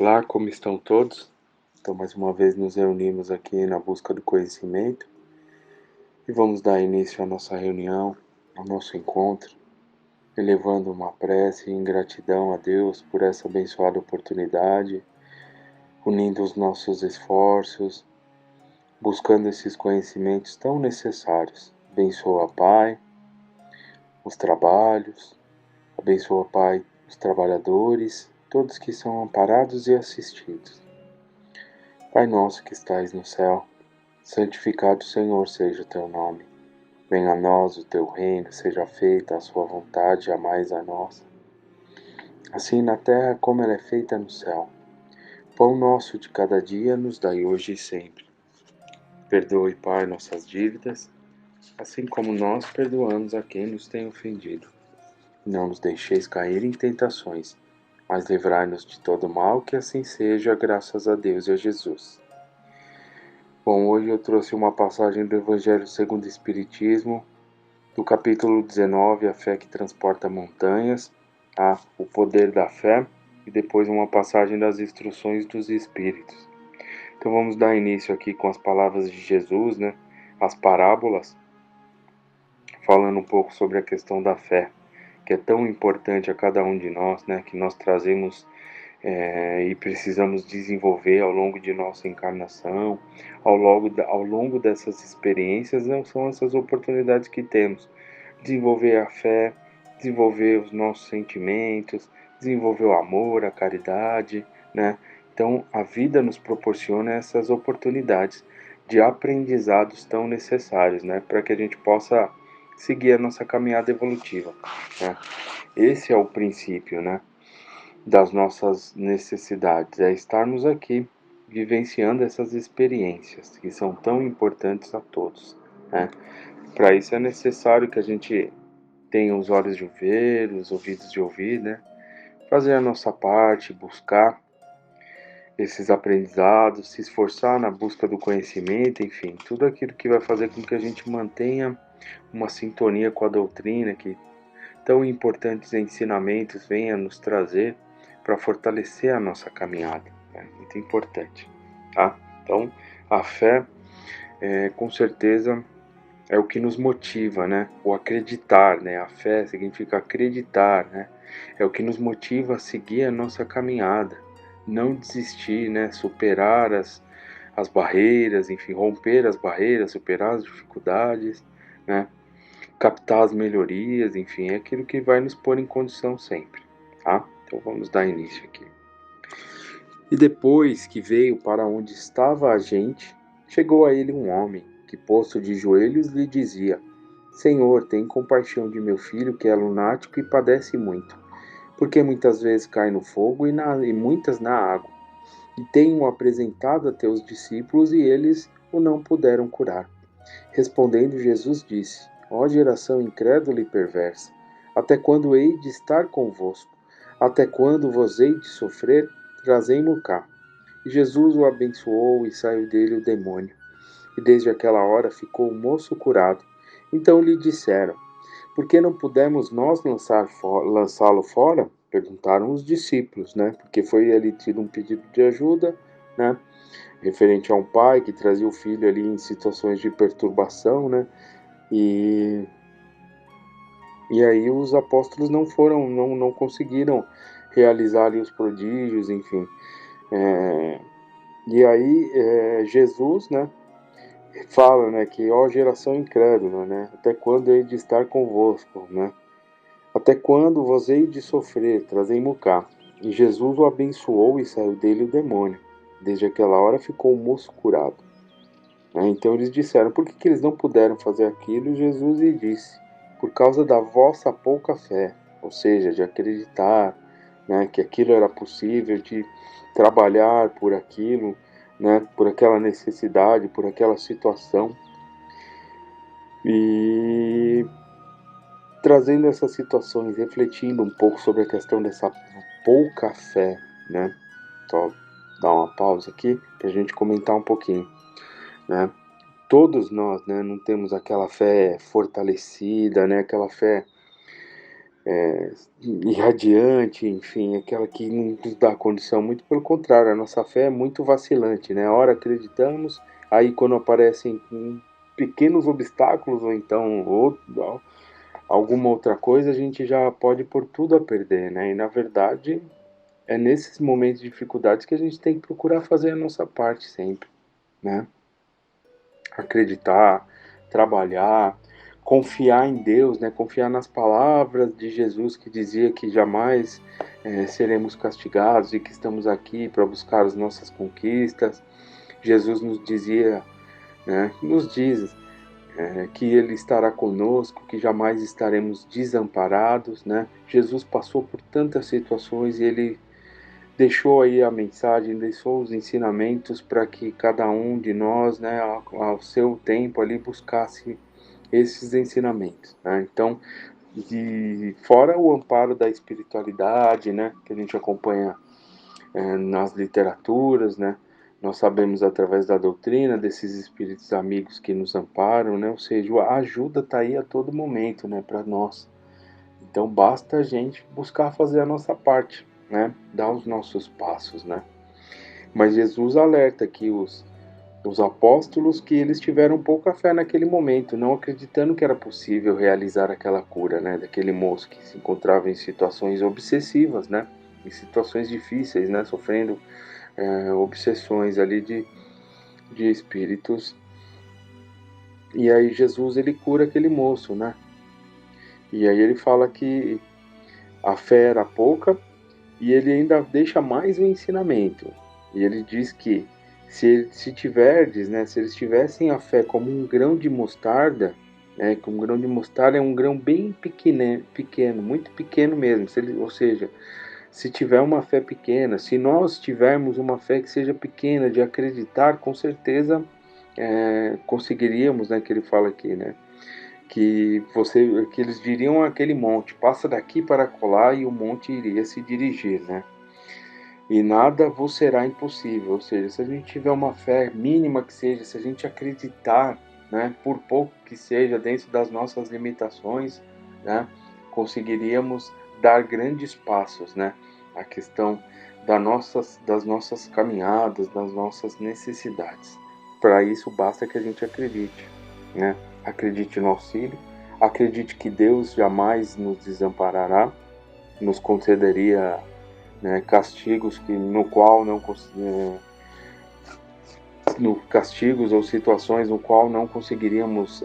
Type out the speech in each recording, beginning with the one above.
Olá, como estão todos? Então, mais uma vez nos reunimos aqui na busca do conhecimento e vamos dar início à nossa reunião, ao nosso encontro, elevando uma prece em gratidão a Deus por essa abençoada oportunidade, unindo os nossos esforços, buscando esses conhecimentos tão necessários. Abençoa, Pai, os trabalhos, abençoa, Pai, os trabalhadores, todos que são amparados e assistidos. Pai nosso que estais no céu, santificado, Senhor, seja o teu nome. Venha a nós o teu reino, seja feita a sua vontade, jamais a nossa. Assim na terra como ela é feita no céu. Pão nosso de cada dia nos dai hoje e sempre. Perdoe, Pai, nossas dívidas, assim como nós perdoamos a quem nos tem ofendido. Não nos deixeis cair em tentações, mas livrai-nos de todo mal, que assim seja, graças a Deus e a Jesus. Bom, hoje eu trouxe uma passagem do Evangelho segundo o Espiritismo, do capítulo 19, a fé que transporta montanhas, o poder da fé, e depois uma passagem das instruções dos Espíritos. Então vamos dar início aqui com as palavras de Jesus, né? As parábolas, falando um pouco sobre a questão da fé, que é tão importante a cada um de nós, né? Que nós trazemos e precisamos desenvolver ao longo de nossa encarnação, ao longo dessas experiências, não são essas oportunidades que temos. Desenvolver a fé, desenvolver os nossos sentimentos, desenvolver o amor, a caridade, né? Então, a vida nos proporciona essas oportunidades de aprendizados tão necessários, né? Para que a gente possa seguir a nossa caminhada evolutiva, né? Esse é o princípio, né? Das nossas necessidades, é estarmos aqui vivenciando essas experiências que são tão importantes a todos, né? Para isso é necessário que a gente tenha os olhos de ver, os ouvidos de ouvir, né? Fazer a nossa parte, buscar esses aprendizados, se esforçar na busca do conhecimento, enfim, tudo aquilo que vai fazer com que a gente mantenha uma sintonia com a doutrina, que tão importantes ensinamentos venha nos trazer para fortalecer a nossa caminhada. É muito importante, tá? Então, a fé, com certeza, é o que nos motiva, né? O acreditar, né? A fé significa acreditar, né? É o que nos motiva a seguir a nossa caminhada, não desistir, né? Superar as barreiras, enfim, romper as barreiras, superar as dificuldades, né? Captar as melhorias, enfim, é aquilo que vai nos pôr em condição sempre, tá? Então vamos dar início aqui. E depois que veio para onde estava a gente, chegou a ele um homem, que posto de joelhos lhe dizia: Senhor, tem compaixão de meu filho, que é lunático e padece muito, porque muitas vezes cai no fogo e muitas na água. E tenho-o apresentado a teus discípulos e eles o não puderam curar. Respondendo, Jesus disse: Ó geração incrédula e perversa, até quando hei de estar convosco? Até quando vos hei de sofrer? Trazei-mo cá. E Jesus o abençoou e saiu dele o demônio. E desde aquela hora ficou o moço curado. Então lhe disseram: Por que não pudemos nós lançá-lo fora? Perguntaram os discípulos, né? Porque foi ali tido um pedido de ajuda, né? Referente a um pai que trazia o filho ali em situações de perturbação, né? E, e aí os apóstolos não conseguiram realizar ali os prodígios, enfim. E aí Jesus, né, fala, né, que ó geração incrédula, né, até quando hei de estar convosco, né, até quando vos hei de sofrer, trazei-mo cá. E Jesus o abençoou e saiu dele o demônio. Desde aquela hora ficou o moço curado. Então eles disseram: por que eles não puderam fazer aquilo? E Jesus lhe disse: por causa da vossa pouca fé, ou seja, de acreditar, né, que aquilo era possível, de trabalhar por aquilo, né, por aquela necessidade, por aquela situação. E trazendo essas situações, refletindo um pouco sobre a questão dessa pouca fé, né? Só dar uma pausa aqui para a gente comentar um pouquinho, né? Todos nós, né, não temos aquela fé fortalecida, né, aquela fé irradiante, enfim, aquela que não nos dá condição. Muito pelo contrário, a nossa fé é muito vacilante, né? Ora acreditamos, aí quando aparecem pequenos obstáculos ou então alguma outra coisa, a gente já pode pôr tudo a perder, né? E na verdade é nesses momentos de dificuldades que a gente tem que procurar fazer a nossa parte sempre, né? Acreditar, trabalhar, confiar em Deus, né? Confiar nas palavras de Jesus que dizia que jamais seremos castigados e que estamos aqui para buscar as nossas conquistas. Jesus nos dizia, né? Nos diz que Ele estará conosco, que jamais estaremos desamparados, né? Jesus passou por tantas situações e Ele deixou aí a mensagem, deixou os ensinamentos para que cada um de nós, né, ao seu tempo ali, buscasse esses ensinamentos, né? Então, e fora o amparo da espiritualidade, né, que a gente acompanha nas literaturas, né, nós sabemos através da doutrina desses espíritos amigos que nos amparam, né, ou seja, a ajuda está aí a todo momento, né, para nós. Então basta a gente buscar fazer a nossa parte, né, dar os nossos passos, né. Mas Jesus alerta que os apóstolos que eles tiveram pouca fé naquele momento, não acreditando que era possível realizar aquela cura, né, daquele moço que se encontrava em situações obsessivas, né, em situações difíceis, né, sofrendo obsessões ali de espíritos. E aí Jesus ele cura aquele moço, né? E aí ele fala que a fé era pouca e ele ainda deixa mais um ensinamento. E ele diz que se tiverdes, né, se eles tivessem a fé como um grão de mostarda, né, que um grão de mostarda é um grão bem pequeno, muito pequeno mesmo. Ou seja, se tiver uma fé pequena, se nós tivermos uma fé que seja pequena, de acreditar, com certeza conseguiríamos, né, que ele fala aqui, né, que eles diriam àquele monte, passa daqui para colar e o monte iria se dirigir, né? E nada vos será impossível. Ou seja, se a gente tiver uma fé mínima que seja, se a gente acreditar, né, por pouco que seja, dentro das nossas limitações, né, conseguiríamos dar grandes passos, né? A questão das nossas caminhadas, das nossas necessidades. Para isso basta que a gente acredite, né? Acredite no auxílio, acredite que Deus jamais nos desamparará, nos concederia, né, castigos no qual não no castigos ou situações no qual não conseguiríamos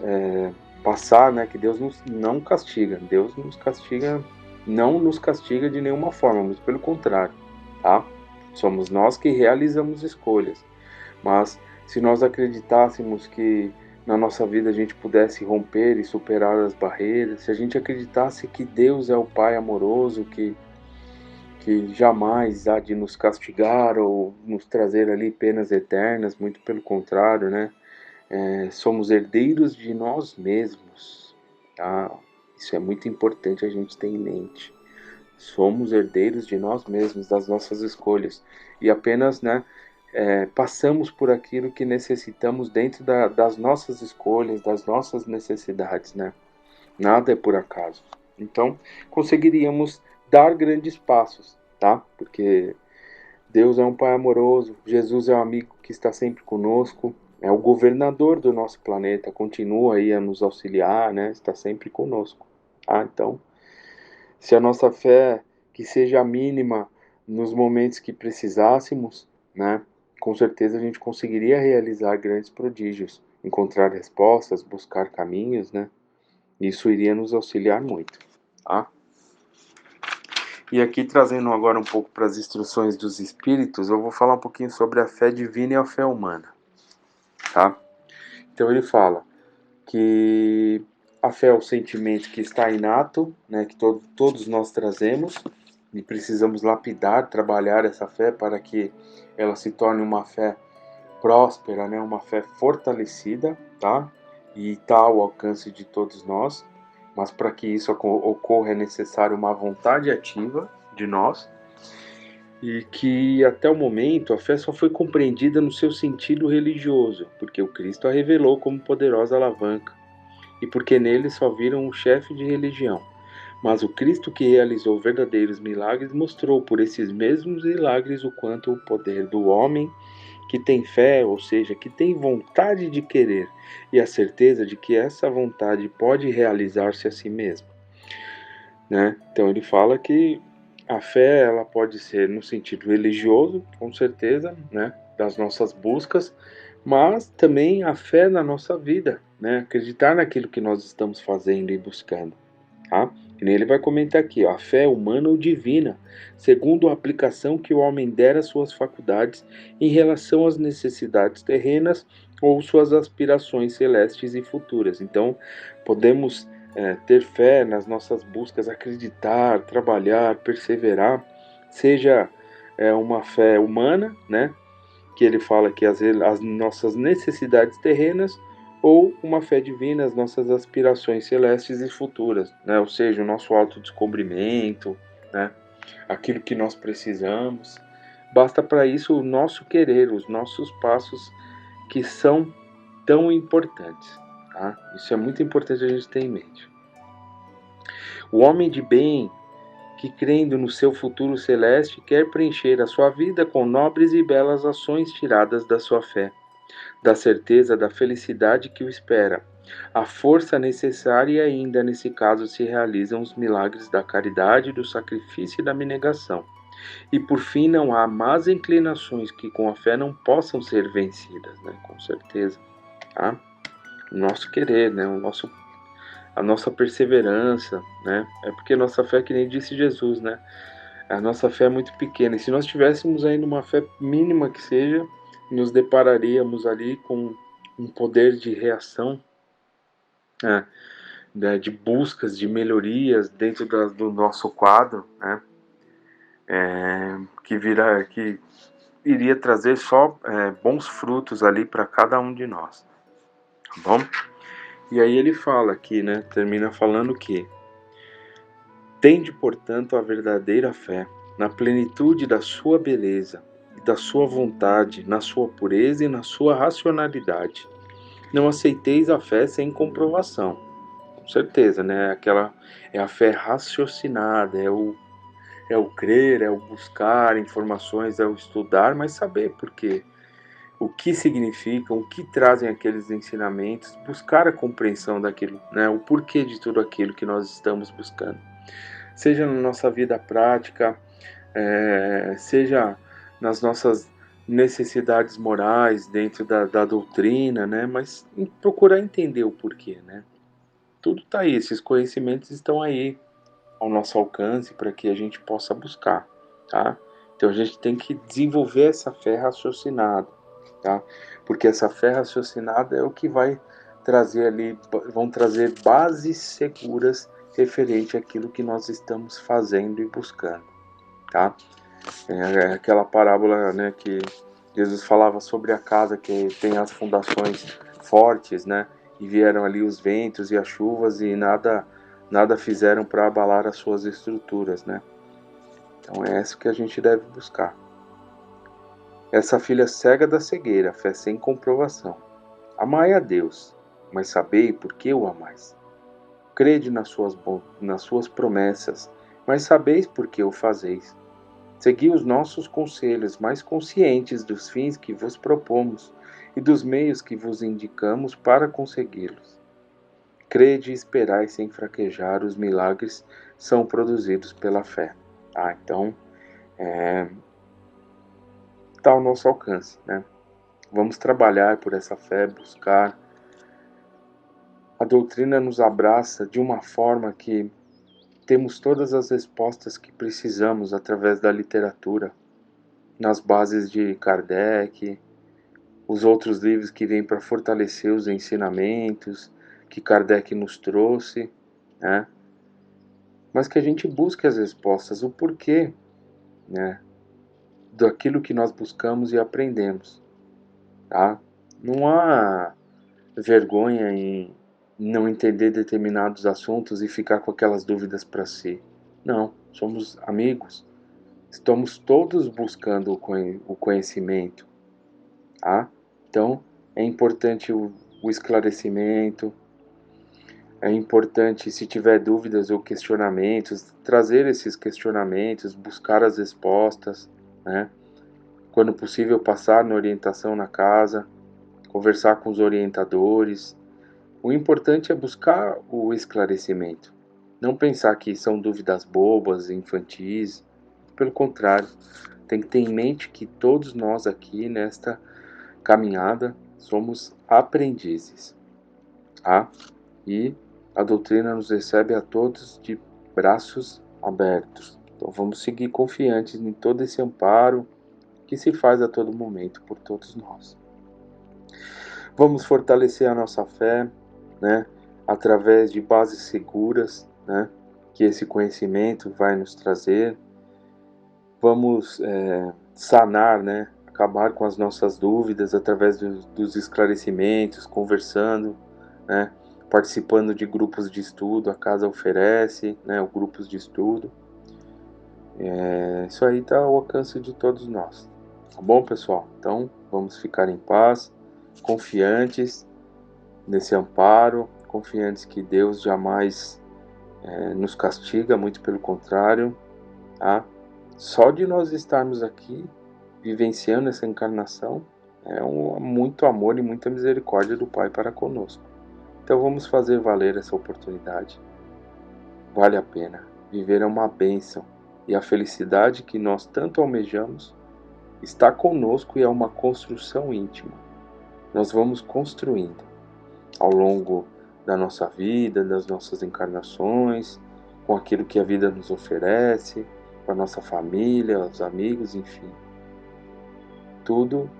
passar, né, que Deus não castiga, Deus nos castiga, não nos castiga de nenhuma forma, mas pelo contrário, tá? Somos nós que realizamos escolhas, mas se nós acreditássemos que na nossa vida a gente pudesse romper e superar as barreiras, se a gente acreditasse que Deus é o Pai amoroso, que jamais há de nos castigar ou nos trazer ali penas eternas, muito pelo contrário, né? Somos herdeiros de nós mesmos, tá? Isso é muito importante a gente ter em mente. Somos herdeiros de nós mesmos, das nossas escolhas, e apenas, né, passamos por aquilo que necessitamos dentro das nossas escolhas, das nossas necessidades, né? Nada é por acaso. Então, conseguiríamos dar grandes passos, tá? Porque Deus é um Pai amoroso, Jesus é um amigo que está sempre conosco, é o governador do nosso planeta, continua aí a nos auxiliar, né? Está sempre conosco. Então, se a nossa fé que seja mínima nos momentos que precisássemos, né? Com certeza a gente conseguiria realizar grandes prodígios, encontrar respostas, buscar caminhos, né? Isso iria nos auxiliar muito, tá? E aqui trazendo agora um pouco para as instruções dos espíritos, eu vou falar um pouquinho sobre a fé divina e a fé humana, tá? Então ele fala que a fé é o sentimento que está inato, né, que todos nós trazemos e precisamos lapidar, trabalhar essa fé para que ela se torne uma fé próspera, né, uma fé fortalecida, tá? E está ao alcance de todos nós. Mas para que isso ocorra é necessário uma vontade ativa de nós, e que até o momento a fé só foi compreendida no seu sentido religioso, porque o Cristo a revelou como poderosa alavanca, e porque nele só viram um chefe de religião. Mas o Cristo que realizou verdadeiros milagres mostrou por esses mesmos milagres o quanto o poder do homem que tem fé, ou seja, que tem vontade de querer e a certeza de que essa vontade pode realizar-se a si mesmo, né? Então ele fala que a fé ela pode ser no sentido religioso, com certeza, né, das nossas buscas, mas também a fé na nossa vida, né, acreditar naquilo que nós estamos fazendo e buscando, tá? E ele vai comentar aqui, ó, a fé humana ou divina, segundo a aplicação que o homem der às suas faculdades em relação às necessidades terrenas ou suas aspirações celestes e futuras. Então, podemos ter fé nas nossas buscas, acreditar, trabalhar, perseverar, seja uma fé humana, né? Que ele fala que as nossas necessidades terrenas ou uma fé divina, as nossas aspirações celestes e futuras, né? Ou seja, o nosso autodescobrimento, né? Aquilo que nós precisamos. Basta para isso o nosso querer, os nossos passos que são tão importantes, tá? Isso é muito importante a gente ter em mente. O homem de bem que, crendo no seu futuro celeste, quer preencher a sua vida com nobres e belas ações tiradas da sua fé, da certeza da felicidade que o espera. A força necessária e ainda nesse caso se realizam os milagres da caridade, do sacrifício e da abnegação. E por fim não há más inclinações que com a fé não possam ser vencidas, né? Com certeza, tá? O nosso querer, né? A nossa perseverança, né? É porque nossa fé, que nem disse Jesus, né? A nossa fé é muito pequena. E se nós tivéssemos ainda uma fé mínima que seja, nos depararíamos ali com um poder de reação, né, de buscas, de melhorias dentro do nosso quadro, né? Que iria trazer só bons frutos ali para cada um de nós, tá bom? E aí ele fala aqui, né? Termina falando que tende, portanto, a verdadeira fé, na plenitude da sua beleza, da sua vontade, na sua pureza e na sua racionalidade. Não aceiteis a fé sem comprovação. Com certeza, né? Aquela é a fé raciocinada, é o crer, é o buscar informações, é o estudar, mas saber por quê. O que significam, o que trazem aqueles ensinamentos, buscar a compreensão daquilo, né? O porquê de tudo aquilo que nós estamos buscando. Seja na nossa vida prática, seja nas nossas necessidades morais dentro da doutrina, né? Mas procurar entender o porquê, né? Tudo está aí, esses conhecimentos estão aí ao nosso alcance para que a gente possa buscar, tá? Então a gente tem que desenvolver essa fé raciocinada, tá? Porque essa fé raciocinada é o que vai trazer ali, vão trazer bases seguras referente àquilo que nós estamos fazendo e buscando, tá? É aquela parábola, né, que Jesus falava sobre a casa que tem as fundações fortes, né? E vieram ali os ventos e as chuvas e nada fizeram para abalar as suas estruturas, né? Então é isso que a gente deve buscar. Essa filha cega da cegueira, fé sem comprovação. Amai a Deus, mas sabei por que o amais. Crede nas suas promessas, mas sabeis por que o fazeis. Segui os nossos conselhos, mais conscientes dos fins que vos propomos e dos meios que vos indicamos para consegui-los. Crede e esperai sem fraquejar, os milagres são produzidos pela fé. Então, está ao nosso alcance, né? Vamos trabalhar por essa fé, buscar. A doutrina nos abraça de uma forma que temos todas as respostas que precisamos através da literatura, nas bases de Kardec, os outros livros que vêm para fortalecer os ensinamentos que Kardec nos trouxe, né? Mas que a gente busque as respostas, o porquê, né, daquilo que nós buscamos e aprendemos, tá? Não há vergonha em não entender determinados assuntos e ficar com aquelas dúvidas para si. Não, somos amigos, estamos todos buscando o conhecimento, tá? Então, é importante o esclarecimento, É importante, se tiver dúvidas ou questionamentos, trazer esses questionamentos, buscar as respostas, né? Quando possível, passar na orientação na casa, conversar com os orientadores. O importante é buscar o esclarecimento. Não pensar que são dúvidas bobas, infantis. Pelo contrário, tem que ter em mente que todos nós aqui nesta caminhada somos aprendizes, tá? E a doutrina nos recebe a todos de braços abertos. Então vamos seguir confiantes em todo esse amparo que se faz a todo momento por todos nós. Vamos fortalecer a nossa fé, né, através de bases seguras, né, que esse conhecimento vai nos trazer. Vamos sanar, né, acabar com as nossas dúvidas através dos esclarecimentos, conversando, né, participando de grupos de estudo, a casa oferece, né, os grupos de estudo. Isso aí está ao alcance de todos nós. Tá bom, pessoal? Então, vamos ficar em paz, confiantes nesse amparo, confiantes que Deus jamais nos castiga, muito pelo contrário, tá? Só de nós estarmos aqui, vivenciando essa encarnação, é muito amor e muita misericórdia do Pai para conosco. Então vamos fazer valer essa oportunidade. Vale a pena. Viver é uma bênção. E a felicidade que nós tanto almejamos está conosco e é uma construção íntima. Nós vamos construindo ao longo da nossa vida, das nossas encarnações, com aquilo que a vida nos oferece, com a nossa família, os amigos, enfim. Tudo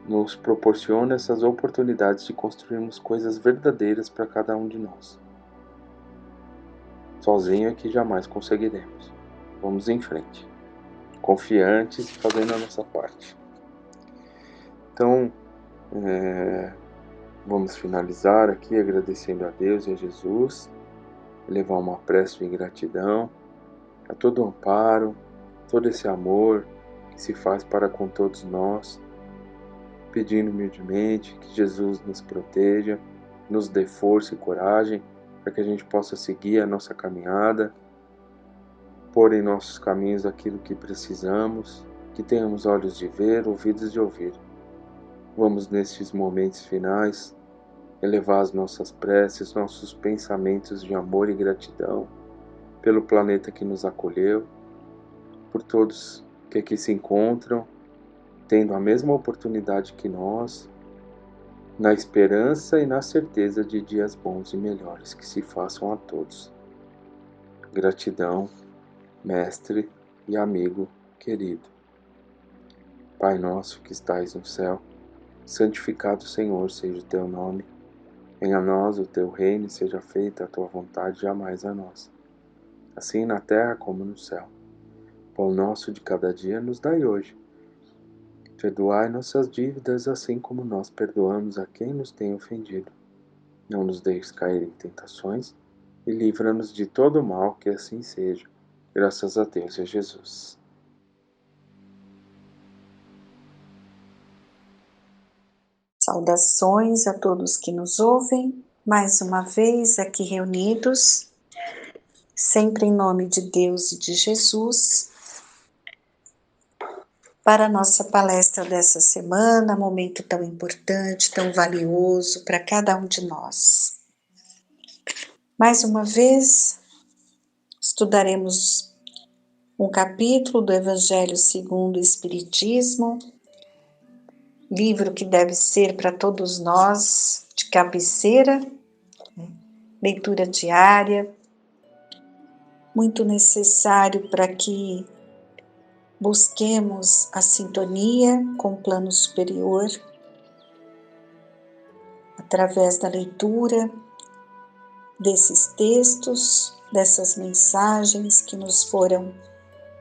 nos proporciona essas oportunidades de construirmos coisas verdadeiras para cada um de nós. Sozinho é que jamais conseguiremos. Vamos em frente, confiantes e fazendo a nossa parte. Então, vamos finalizar aqui agradecendo a Deus e a Jesus, levar uma prece de gratidão a todo o amparo, todo esse amor que se faz para com todos nós, pedindo humildemente que Jesus nos proteja, nos dê força e coragem para que a gente possa seguir a nossa caminhada, pôr em nossos caminhos aquilo que precisamos, que tenhamos olhos de ver, ouvidos de ouvir. Vamos nestes momentos finais elevar as nossas preces, nossos pensamentos de amor e gratidão pelo planeta que nos acolheu, por todos que aqui se encontram, tendo a mesma oportunidade que nós, na esperança e na certeza de dias bons e melhores que se façam a todos. Gratidão, mestre e amigo querido. Pai nosso que estais no céu, santificado, Senhor, seja o teu nome. Venha a nós o teu reino e seja feita a tua vontade, jamais a nós. Assim na terra como no céu. Pão nosso de cada dia nos dai hoje. Perdoai nossas dívidas, assim como nós perdoamos a quem nos tem ofendido. Não nos deixes cair em tentações e livra-nos de todo mal, que assim seja. Graças a Deus e a Jesus. Saudações a todos que nos ouvem, mais uma vez aqui reunidos, sempre em nome de Deus e de Jesus, para a nossa palestra dessa semana, momento tão importante, tão valioso para cada um de nós. Mais uma vez, estudaremos um capítulo do Evangelho segundo o Espiritismo, livro que deve ser para todos nós de cabeceira, leitura diária, muito necessário para que busquemos a sintonia com o plano superior, através da leitura desses textos, dessas mensagens que nos foram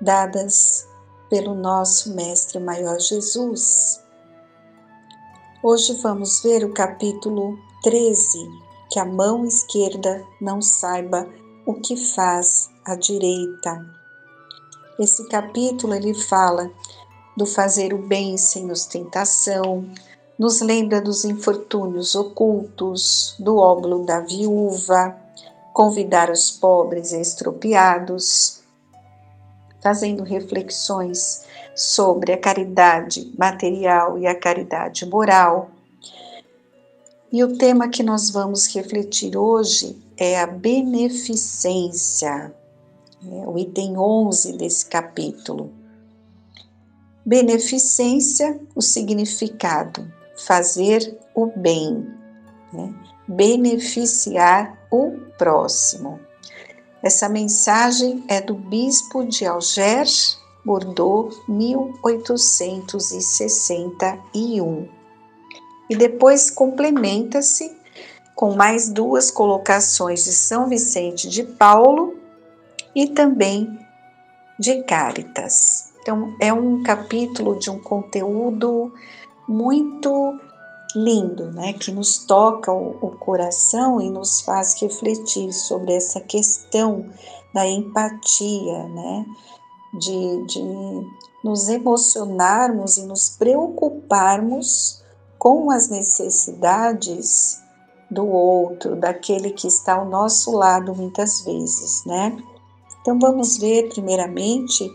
dadas pelo nosso Mestre Maior Jesus. Hoje vamos ver o capítulo 13, que a mão esquerda não saiba o que faz a direita. Esse capítulo ele fala do fazer o bem sem ostentação, nos lembra dos infortúnios ocultos, do óbolo da viúva, convidar os pobres e extropiados, fazendo reflexões sobre a caridade material e a caridade moral. E o tema que nós vamos refletir hoje é a beneficência, o item 11 desse capítulo. Beneficência, o significado, fazer o bem, beneficiar o próximo. Essa mensagem é do Bispo de Algés, Bordeaux, 1861. E depois complementa-se com mais 2 colocações de São Vicente de Paulo e também de Cáritas. Então, é um capítulo de um conteúdo muito lindo, que nos toca o coração e nos faz refletir sobre essa questão da empatia, de nos emocionarmos e nos preocuparmos com as necessidades do outro, daquele que está ao nosso lado muitas vezes, Então vamos ver primeiramente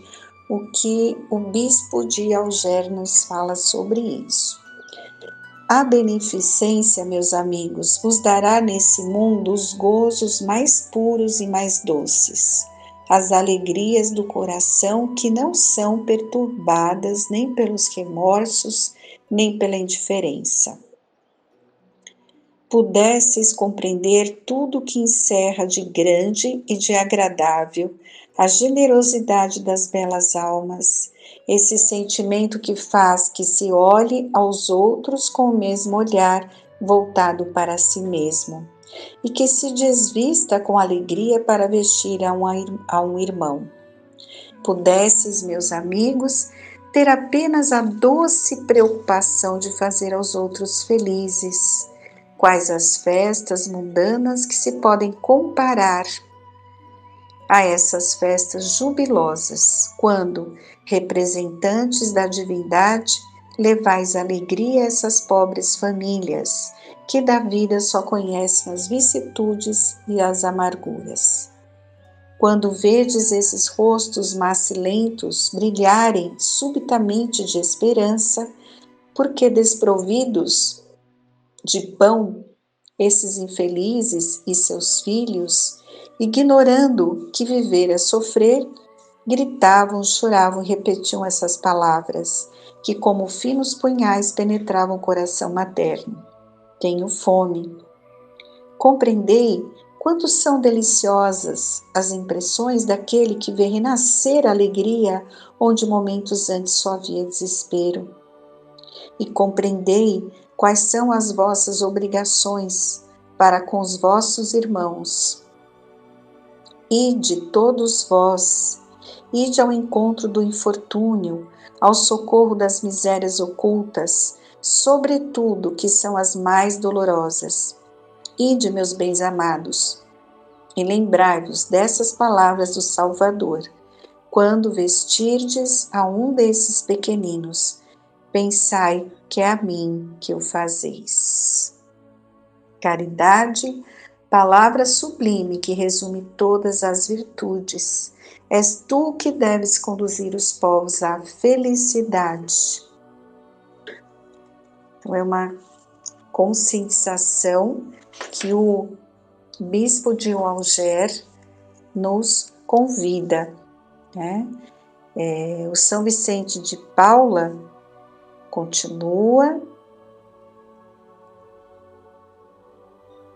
o que o Bispo de Algés nos fala sobre isso. A beneficência, meus amigos, vos dará nesse mundo os gozos mais puros e mais doces, as alegrias do coração que não são perturbadas nem pelos remorsos, nem pela indiferença. Pudesseis compreender tudo que encerra de grande e de agradável a generosidade das belas almas, esse sentimento que faz que se olhe aos outros com o mesmo olhar voltado para si mesmo, e que se desvista com alegria para vestir a um irmão. Pudesseis, meus amigos, ter apenas a doce preocupação de fazer aos outros felizes, quais as festas mundanas que se podem comparar a essas festas jubilosas, quando, representantes da divindade, levais alegria a essas pobres famílias, que da vida só conhecem as vicissitudes e as amarguras. Quando vedes esses rostos macilentos brilharem subitamente de esperança, porque desprovidos de pão, esses infelizes e seus filhos, ignorando que viver é sofrer, gritavam, choravam e repetiam essas palavras, que como finos punhais penetravam o coração materno. Tenho fome. Compreendei quanto são deliciosas as impressões daquele que vê renascer a alegria onde momentos antes só havia desespero. E compreendei quais são as vossas obrigações para com os vossos irmãos. Ide todos vós, ide ao encontro do infortúnio, ao socorro das misérias ocultas, sobretudo que são as mais dolorosas. Ide, meus bens amados, e lembrai-vos dessas palavras do Salvador, quando vestirdes a um desses pequeninos, pensai que é a mim que o fazeis. Caridade, palavra sublime que resume todas as virtudes. És tu que deves conduzir os povos à felicidade. Então é uma conscientização que o Bispo de Algés nos convida, O São Vicente de Paula continua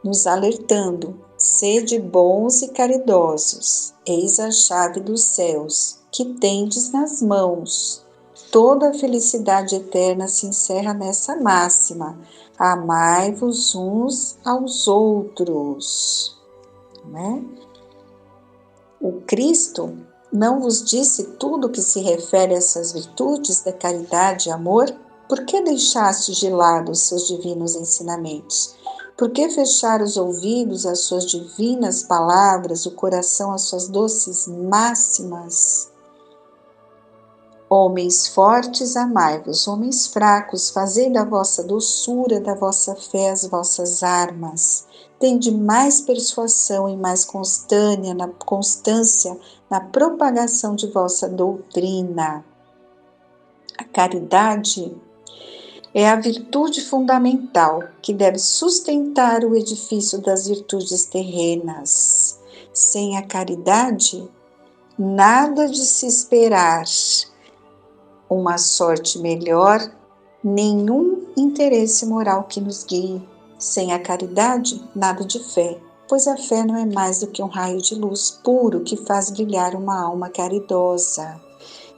nos alertando: sede bons e caridosos, eis a chave dos céus, que tendes nas mãos. Toda a felicidade eterna se encerra nessa máxima: amai-vos uns aos outros. O Cristo não vos disse tudo o que se refere a essas virtudes da caridade e amor? Por que deixastes de lado os seus divinos ensinamentos? Por que fechar os ouvidos às suas divinas palavras, o coração às suas doces máximas? Homens fortes, amai-vos, homens fracos, fazei da vossa doçura, da vossa fé as vossas armas. Tende mais persuasão e mais constância na propagação de vossa doutrina. A caridade é a virtude fundamental que deve sustentar o edifício das virtudes terrenas. Sem a caridade, nada de se esperar uma sorte melhor, nenhum interesse moral que nos guie. Sem a caridade, nada de fé, pois a fé não é mais do que um raio de luz puro que faz brilhar uma alma caridosa.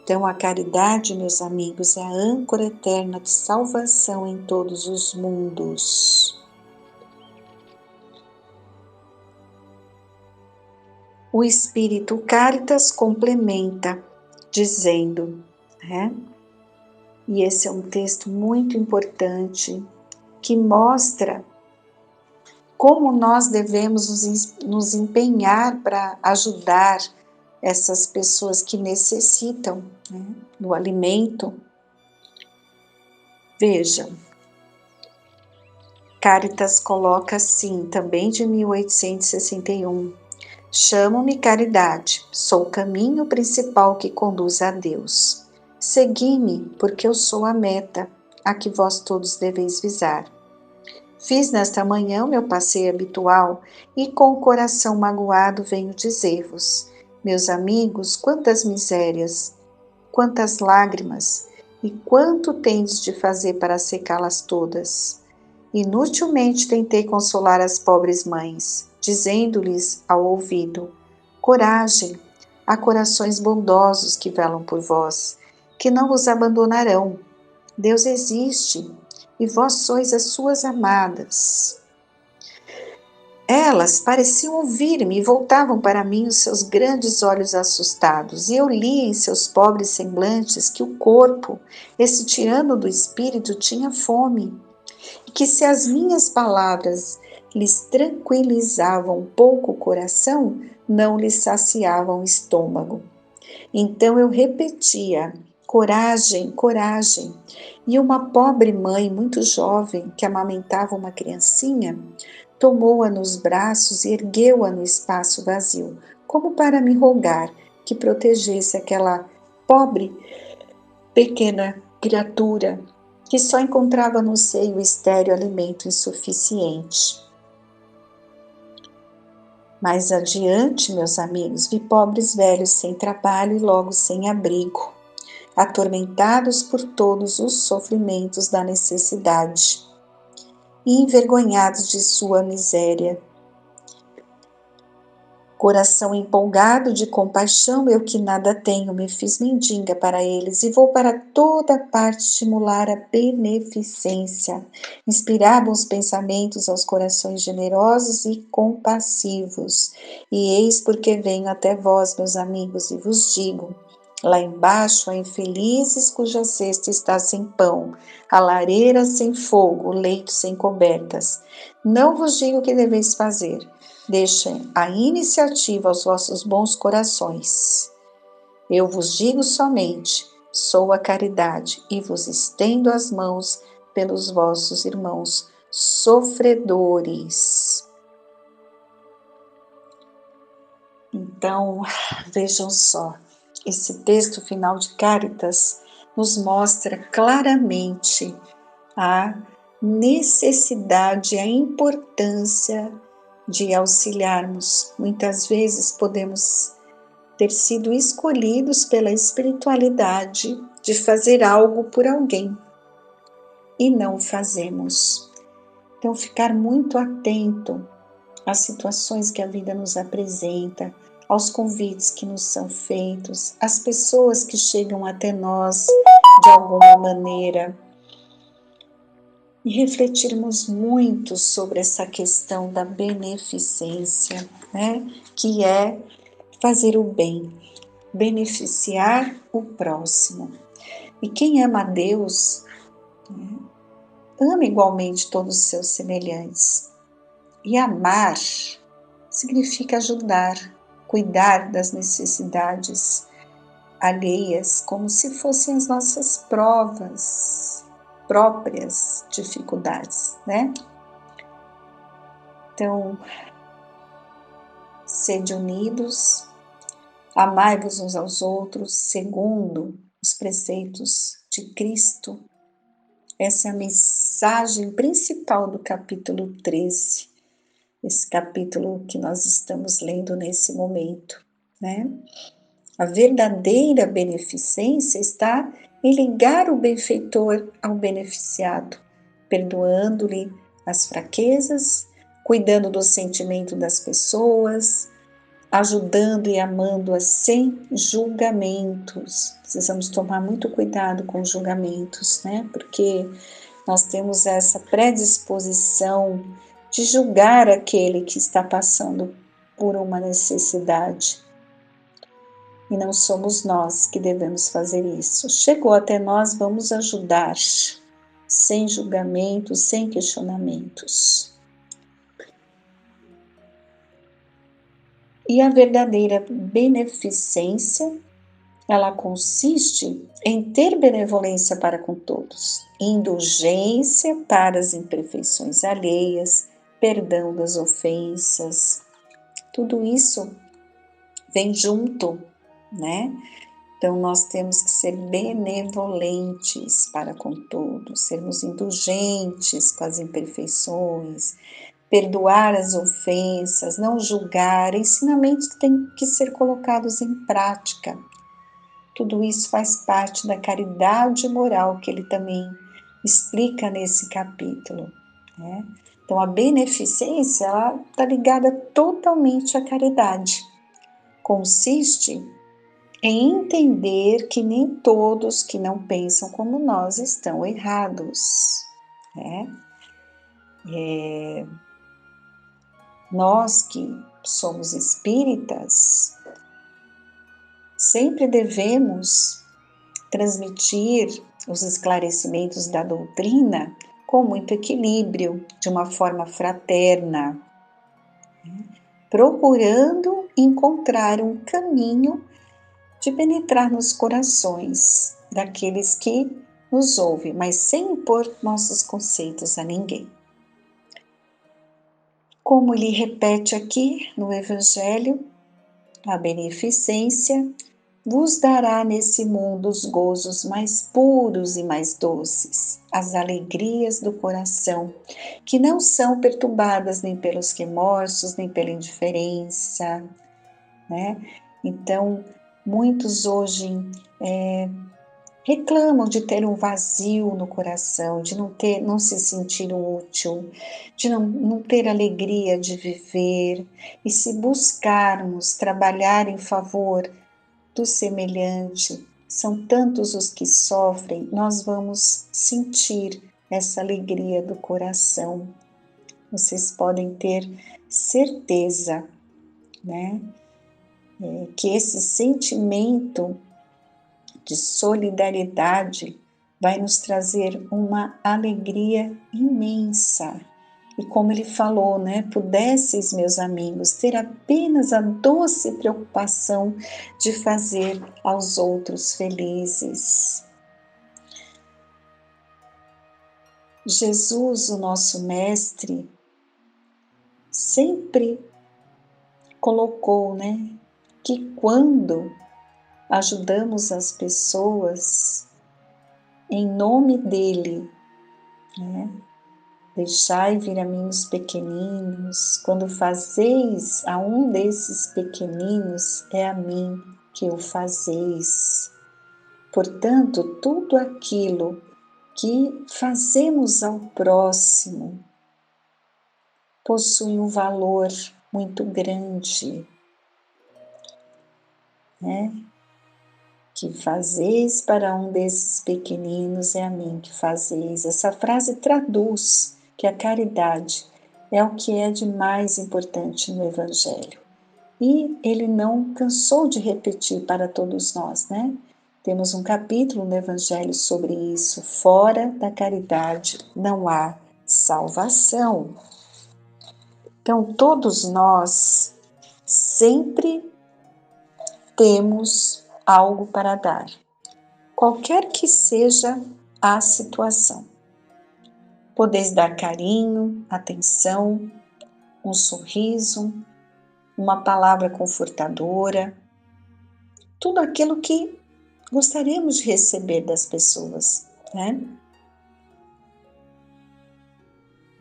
Então, a caridade, meus amigos, é a âncora eterna de salvação em todos os mundos. O Espírito Caritas complementa, dizendo, e esse é um texto muito importante, que mostra como nós devemos nos empenhar para ajudar essas pessoas que necessitam do alimento. Vejam, Caritas coloca assim, também de 1861, chamo-me caridade, sou o caminho principal que conduz a Deus. Segui-me, porque eu sou a meta a que vós todos deveis visar. Fiz nesta manhã o meu passeio habitual e com o coração magoado venho dizer-vos, meus amigos, quantas misérias, quantas lágrimas e quanto tendes de fazer para secá-las todas. Inutilmente tentei consolar as pobres mães, dizendo-lhes ao ouvido, coragem, há corações bondosos que velam por vós, que não vos abandonarão. Deus existe e vós sois as suas amadas. Elas pareciam ouvir-me e voltavam para mim os seus grandes olhos assustados, e eu li em seus pobres semblantes que o corpo, esse tirano do espírito, tinha fome, e que se as minhas palavras lhes tranquilizavam um pouco o coração, não lhes saciavam o estômago. Então eu repetia, coragem, coragem. E uma pobre mãe muito jovem, que amamentava uma criancinha, tomou-a nos braços e ergueu-a no espaço vazio, como para me rogar que protegesse aquela pobre, pequena criatura que só encontrava no seio estéril alimento insuficiente. Mais adiante, meus amigos, vi pobres velhos sem trabalho e logo sem abrigo, atormentados por todos os sofrimentos da necessidade e envergonhados de sua miséria. Coração empolgado de compaixão, eu que nada tenho, me fiz mendiga para eles e vou para toda parte estimular a beneficência. Inspiravam os pensamentos aos corações generosos e compassivos. E eis porque venho até vós, meus amigos, e vos digo, lá embaixo há infelizes cuja cesta está sem pão, a lareira sem fogo, o leito sem cobertas. Não vos digo o que deveis fazer. Deixem a iniciativa aos vossos bons corações. Eu vos digo somente, sou a caridade e vos estendo as mãos pelos vossos irmãos sofredores. Então, vejam só, esse texto final de Caritas nos mostra claramente a necessidade, a importância de auxiliarmos. Muitas vezes podemos ter sido escolhidos pela espiritualidade de fazer algo por alguém e não fazemos. Então, ficar muito atento às situações que a vida nos apresenta, aos convites que nos são feitos, às pessoas que chegam até nós de alguma maneira, e refletirmos muito sobre essa questão da beneficência, que é fazer o bem, beneficiar o próximo. E quem ama a Deus, ama igualmente todos os seus semelhantes. E amar significa ajudar, cuidar das necessidades, alheias como se fossem as nossas próprias dificuldades, né? Então, sede unidos, amai-vos uns aos outros, segundo os preceitos de Cristo. Essa é a mensagem principal do capítulo 13, esse capítulo que nós estamos lendo nesse momento, né? A verdadeira beneficência está em ligar o benfeitor ao beneficiado, perdoando-lhe as fraquezas, cuidando do sentimento das pessoas, ajudando e amando-as sem julgamentos. Precisamos tomar muito cuidado com os julgamentos, né? Porque nós temos essa predisposição de julgar aquele que está passando por uma necessidade. E não somos nós que devemos fazer isso. Chegou até nós, vamos ajudar, sem julgamentos, sem questionamentos. E a verdadeira beneficência, ela consiste em ter benevolência para com todos, indulgência para as imperfeições alheias, perdão das ofensas. Tudo isso vem junto, né? Então, nós temos que ser benevolentes para com todos, sermos indulgentes com as imperfeições, perdoar as ofensas, não julgar, ensinamentos que têm que ser colocados em prática. Tudo isso faz parte da caridade moral que ele também explica nesse capítulo, né? Então, a beneficência, ela está ligada totalmente à caridade. Consiste em entender que nem todos que não pensam como nós estão errados, né? Nós que somos espíritas, sempre devemos transmitir os esclarecimentos da doutrina com muito equilíbrio, de uma forma fraterna, procurando encontrar um caminho de penetrar nos corações daqueles que nos ouvem, mas sem impor nossos conceitos a ninguém. Como ele repete aqui no Evangelho, a beneficência vos dará nesse mundo os gozos mais puros e mais doces, as alegrias do coração, que não são perturbadas nem pelos remorsos, nem pela indiferença, né? Então, muitos hoje reclamam de ter um vazio no coração, de não se sentir útil, de não ter alegria de viver. E se buscarmos trabalhar em favor do semelhante, são tantos os que sofrem, nós vamos sentir essa alegria do coração. Vocês podem ter certeza, né, que esse sentimento de solidariedade vai nos trazer uma alegria imensa. E como ele falou, né? Pudesseis, meus amigos, ter apenas a doce preocupação de fazer aos outros felizes. Jesus, o nosso mestre, sempre colocou, né? Que quando ajudamos as pessoas em nome dele, né? Deixai vir a mim os pequeninos, quando fazeis a um desses pequeninos, é a mim que o fazeis. Portanto, tudo aquilo que fazemos ao próximo possui um valor muito grande, né? Que fazeis para um desses pequeninos, é a mim que fazeis. Essa frase traduz que a caridade é o que é de mais importante no Evangelho. E ele não cansou de repetir para todos nós, né? Temos um capítulo no Evangelho sobre isso. Fora da caridade não há salvação. Então, todos nós sempre temos algo para dar, qualquer que seja a situação. Podeis dar carinho, atenção, um sorriso, uma palavra confortadora, tudo aquilo que gostaríamos de receber das pessoas, né?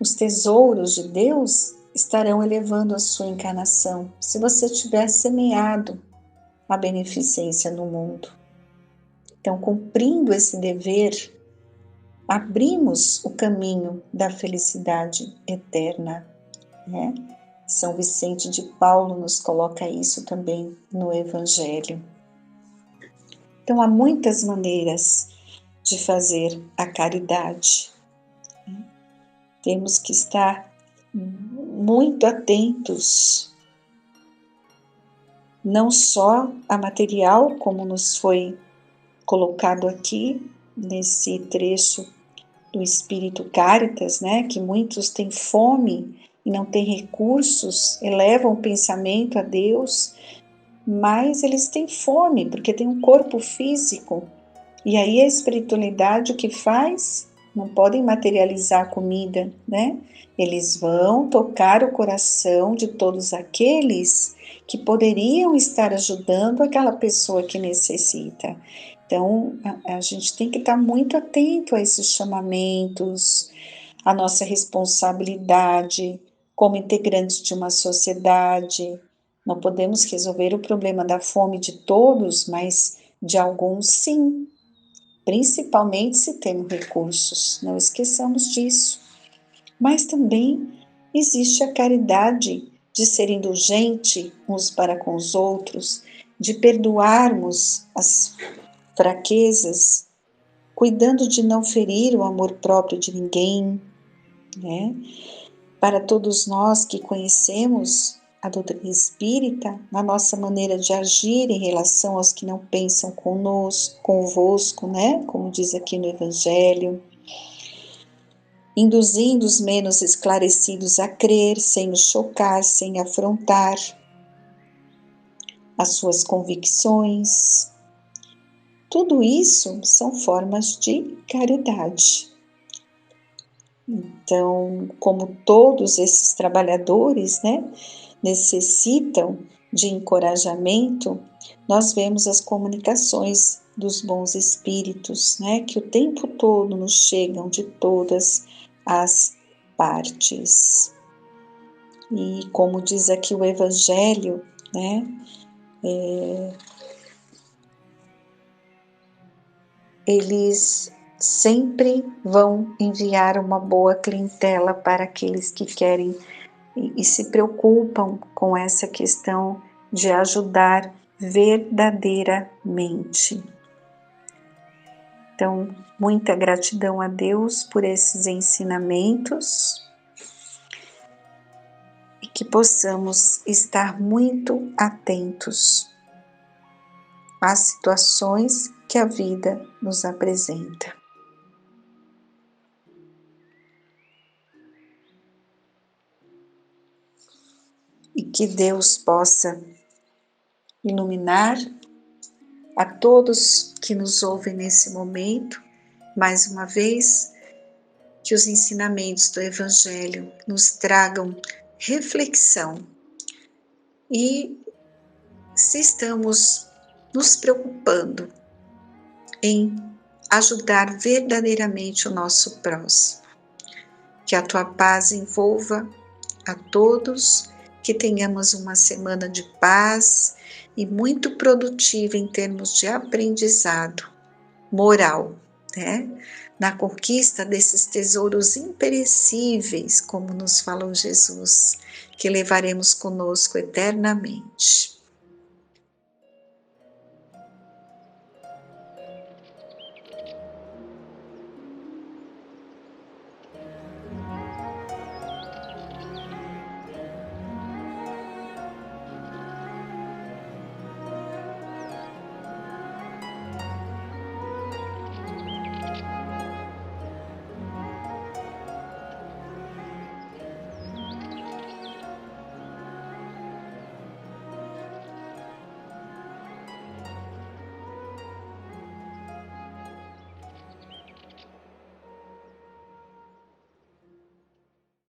Os tesouros de Deus estarão elevando a sua encarnação, se você tiver semeado a beneficência no mundo. Então, cumprindo esse dever, abrimos o caminho da felicidade eterna, né? São Vicente de Paulo nos coloca isso também no Evangelho. Então, há muitas maneiras de fazer a caridade. Temos que estar muito atentos, não só a material, como nos foi colocado aqui nesse trecho do Espírito Caritas, né, que muitos têm fome e não têm recursos, elevam o pensamento a Deus, mas eles têm fome, porque têm um corpo físico, e aí a espiritualidade o que faz? Não podem materializar a comida, né? Eles vão tocar o coração de todos aqueles que poderiam estar ajudando aquela pessoa que necessita. Então, a gente tem que estar muito atento a esses chamamentos, a nossa responsabilidade como integrantes de uma sociedade. Não podemos resolver o problema da fome de todos, mas de alguns sim, principalmente se temos recursos, não esqueçamos disso. Mas também existe a caridade de ser indulgente uns para com os outros, de perdoarmos as fraquezas, cuidando de não ferir o amor próprio de ninguém, né? Para todos nós que conhecemos a doutrina espírita, na nossa maneira de agir em relação aos que não pensam convosco, né? Como diz aqui no Evangelho, induzindo os menos esclarecidos a crer, sem os chocar, sem afrontar as suas convicções. Tudo isso são formas de caridade. Então, como todos esses trabalhadores, né, necessitam de encorajamento, nós vemos as comunicações dos bons espíritos, né, que o tempo todo nos chegam de todas as partes. E como diz aqui o Evangelho, né, eles sempre vão enviar uma boa clientela para aqueles que querem e se preocupam com essa questão de ajudar verdadeiramente. Então, muita gratidão a Deus por esses ensinamentos e que possamos estar muito atentos às situações que a vida nos apresenta. E que Deus possa iluminar a todos que nos ouvem nesse momento, mais uma vez, que os ensinamentos do Evangelho nos tragam reflexão e se estamos nos preocupando em ajudar verdadeiramente o nosso próximo. Que a tua paz envolva a todos, que tenhamos uma semana de paz e muito produtiva em termos de aprendizado moral, né? Na conquista desses tesouros imperecíveis, como nos falou Jesus, que levaremos conosco eternamente.